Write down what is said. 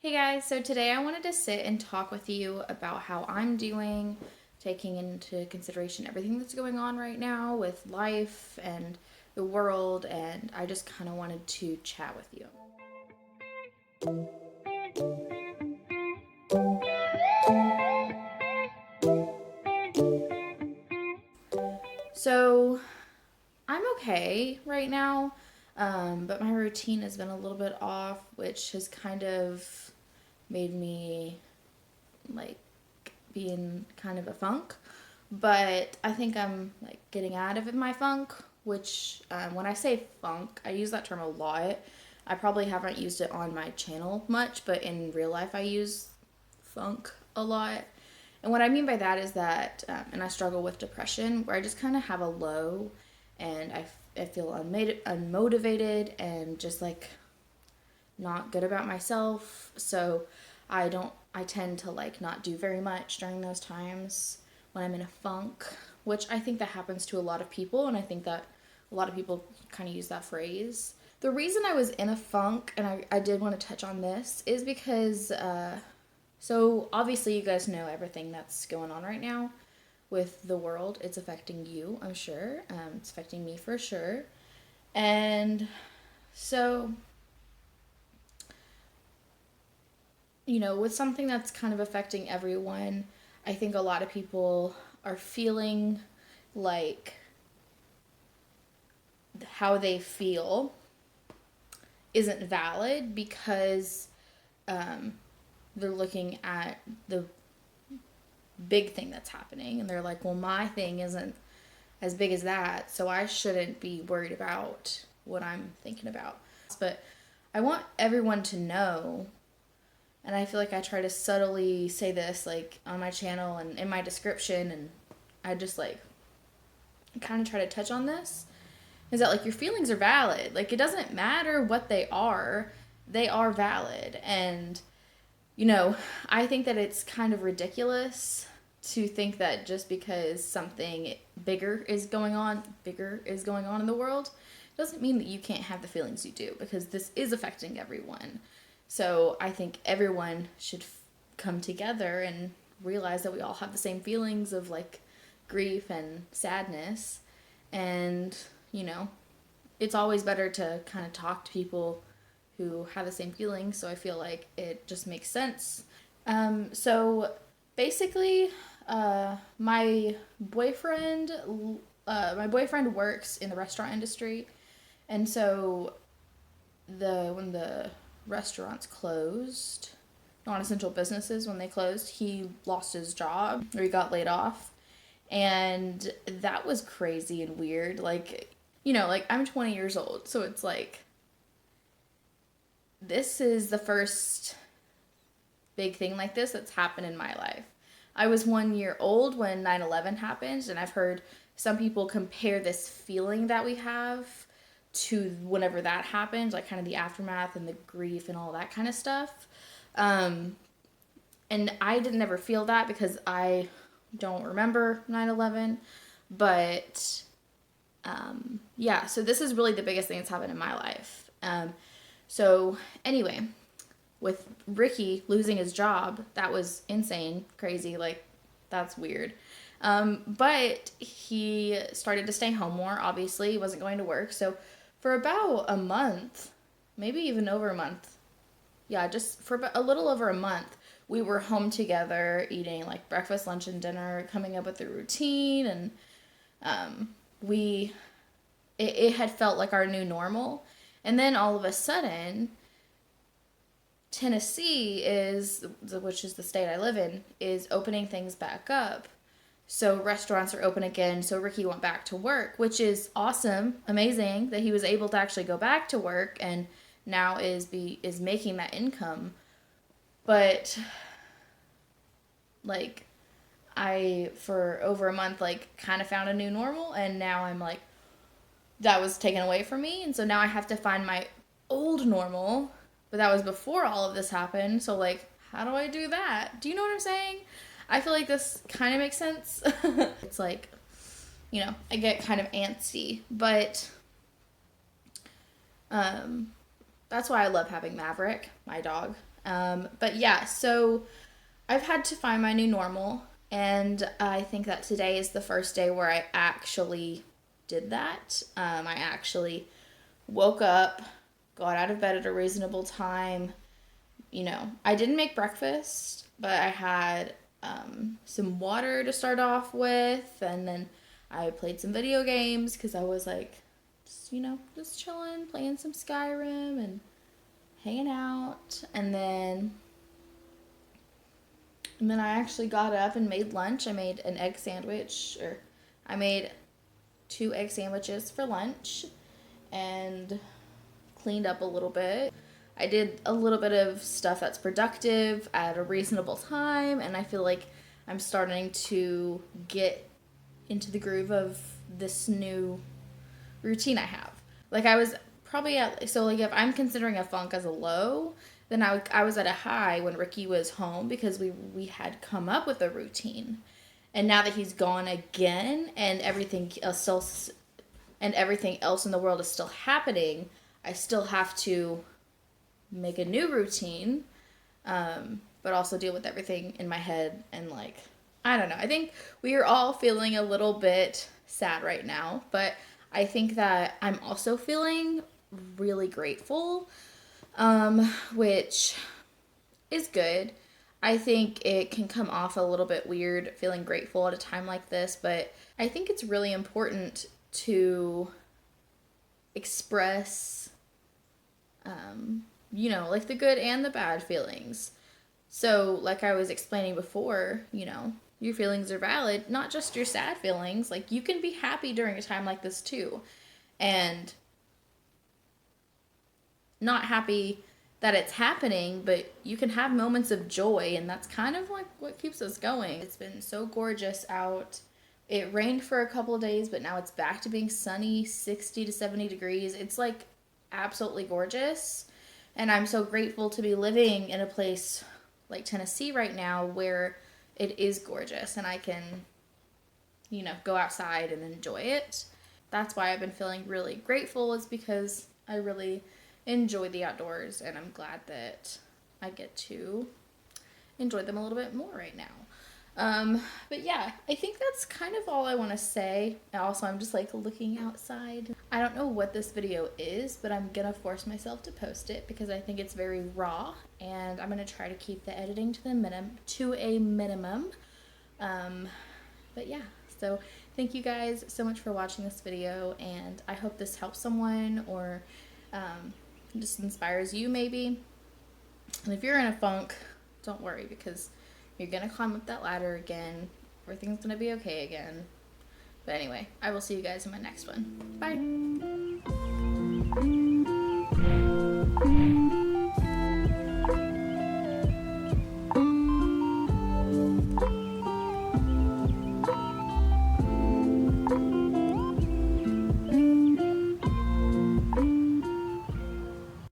Hey guys, so today I wanted to sit and talk with you about how I'm doing, taking into consideration everything that's going on right now with life and the world, and I just kind of wanted to chat with you. So I'm okay right now, but my routine has been a little bit off, which has kind of made me like be in kind of a funk. But I think I'm like getting out of my funk, which when I say funk, I use that term a lot. I probably haven't used it on my channel much, but in real life I use funk a lot. And what I mean by that is that, and I struggle with depression, where I just kind of have a low and I feel unmotivated and just like not good about myself. So I tend to like not do very much during those times when I'm in a funk, which I think that happens to a lot of people. And I think that a lot of people kind of use that phrase. The reason I was in a funk, and I did want to touch on this, is because, so obviously you guys know everything that's going on right now with the world. It's affecting you, I'm sure. It's affecting me for sure. And so, with something that's kind of affecting everyone, I think a lot of people are feeling like how they feel isn't valid because they're looking at the big thing that's happening and they're like, well, my thing isn't as big as that, so I shouldn't be worried about what I'm thinking about. But I want everyone to know, and I feel like I try to subtly say this like on my channel and in my description, and I just like kind of try to touch on this, is that like your feelings are valid. Like it doesn't matter what they are valid. And I think that it's kind of ridiculous to think that just because something bigger is going on in the world doesn't mean that you can't have the feelings you do, because this is affecting everyone. So I think everyone should come together and realize that we all have the same feelings of like grief and sadness. And, it's always better to kind of talk to people who have the same feelings. So I feel like it just makes sense. So basically, my boyfriend works in the restaurant industry. And so when the restaurants closed, non-essential businesses, when they closed, he lost his job, or he got laid off. And that was crazy and weird. Like, like I'm 20 years old, so it's like this is the first big thing like this that's happened in my life. I was 1 year old when 9/11 happened, and I've heard some people compare this feeling that we have to whenever that happened, like kind of the aftermath and the grief and all that kind of stuff. And I didn't ever feel that because I don't remember 9/11. But yeah, so this is really the biggest thing that's happened in my life. So anyway, with Ricky losing his job, that was insane, crazy, like that's weird. But he started to stay home more, obviously. He wasn't going to work. So for about a month, maybe even over a month, yeah, just for a little over a month, we were home together eating like breakfast, lunch, and dinner, coming up with a routine, and it had felt like our new normal. And then all of a sudden, Tennessee which is the state I live in, is opening things back up. So restaurants are open again. So Ricky went back to work, which is awesome, amazing that he was able to actually go back to work and now is making that income. But like I for over a month like kind of found a new normal, and now I'm like that was taken away from me, and so now I have to find my old normal. But that was before all of this happened. So like how do I do that? Do you know what I'm saying? I feel like this kind of makes sense. It's like, I get kind of antsy, but that's why I love having Maverick, my dog. But yeah, so I've had to find my new normal, and I think that today is the first day where I actually did that. I actually woke up, got out of bed at a reasonable time. You know, I didn't make breakfast, but I had some water to start off with, and then I played some video games because I was like, just chilling, playing some Skyrim and hanging out, and then I actually got up and made lunch. I made an egg sandwich, or I made 2 egg sandwiches for lunch, and cleaned up a little bit. I did a little bit of stuff that's productive at a reasonable time, and I feel like I'm starting to get into the groove of this new routine I have. Like I was probably like if I'm considering a funk as a low, then I was at a high when Ricky was home because we had come up with a routine. And now that he's gone again and everything else in the world is still happening, I still have to make a new routine, but also deal with everything in my head. And like, I don't know. I think we are all feeling a little bit sad right now, but I think that I'm also feeling really grateful, which is good. I think it can come off a little bit weird feeling grateful at a time like this, but I think it's really important to express, like the good and the bad feelings. So, like I was explaining before, your feelings are valid, not just your sad feelings. Like, you can be happy during a time like this too. And not happy that it's happening, but you can have moments of joy, and that's kind of like what keeps us going. It's been so gorgeous out. It rained for a couple of days, but now it's back to being sunny, 60 to 70 degrees. It's like absolutely gorgeous. And I'm so grateful to be living in a place like Tennessee right now where it is gorgeous and I can, go outside and enjoy it. That's why I've been feeling really grateful, is because I really enjoy the outdoors, and I'm glad that I get to enjoy them a little bit more right now. But yeah, I think that's kind of all I want to say. Also, I'm just like looking outside. I don't know what this video is, but I'm gonna force myself to post it because I think it's very raw, and I'm gonna try to keep the editing to a minimum. But yeah, so thank you guys so much for watching this video, and I hope this helps someone or just inspires you maybe. And if you're in a funk, don't worry, because you're gonna climb up that ladder again. Everything's gonna be okay again. But anyway, I will see you guys in my next one. Bye.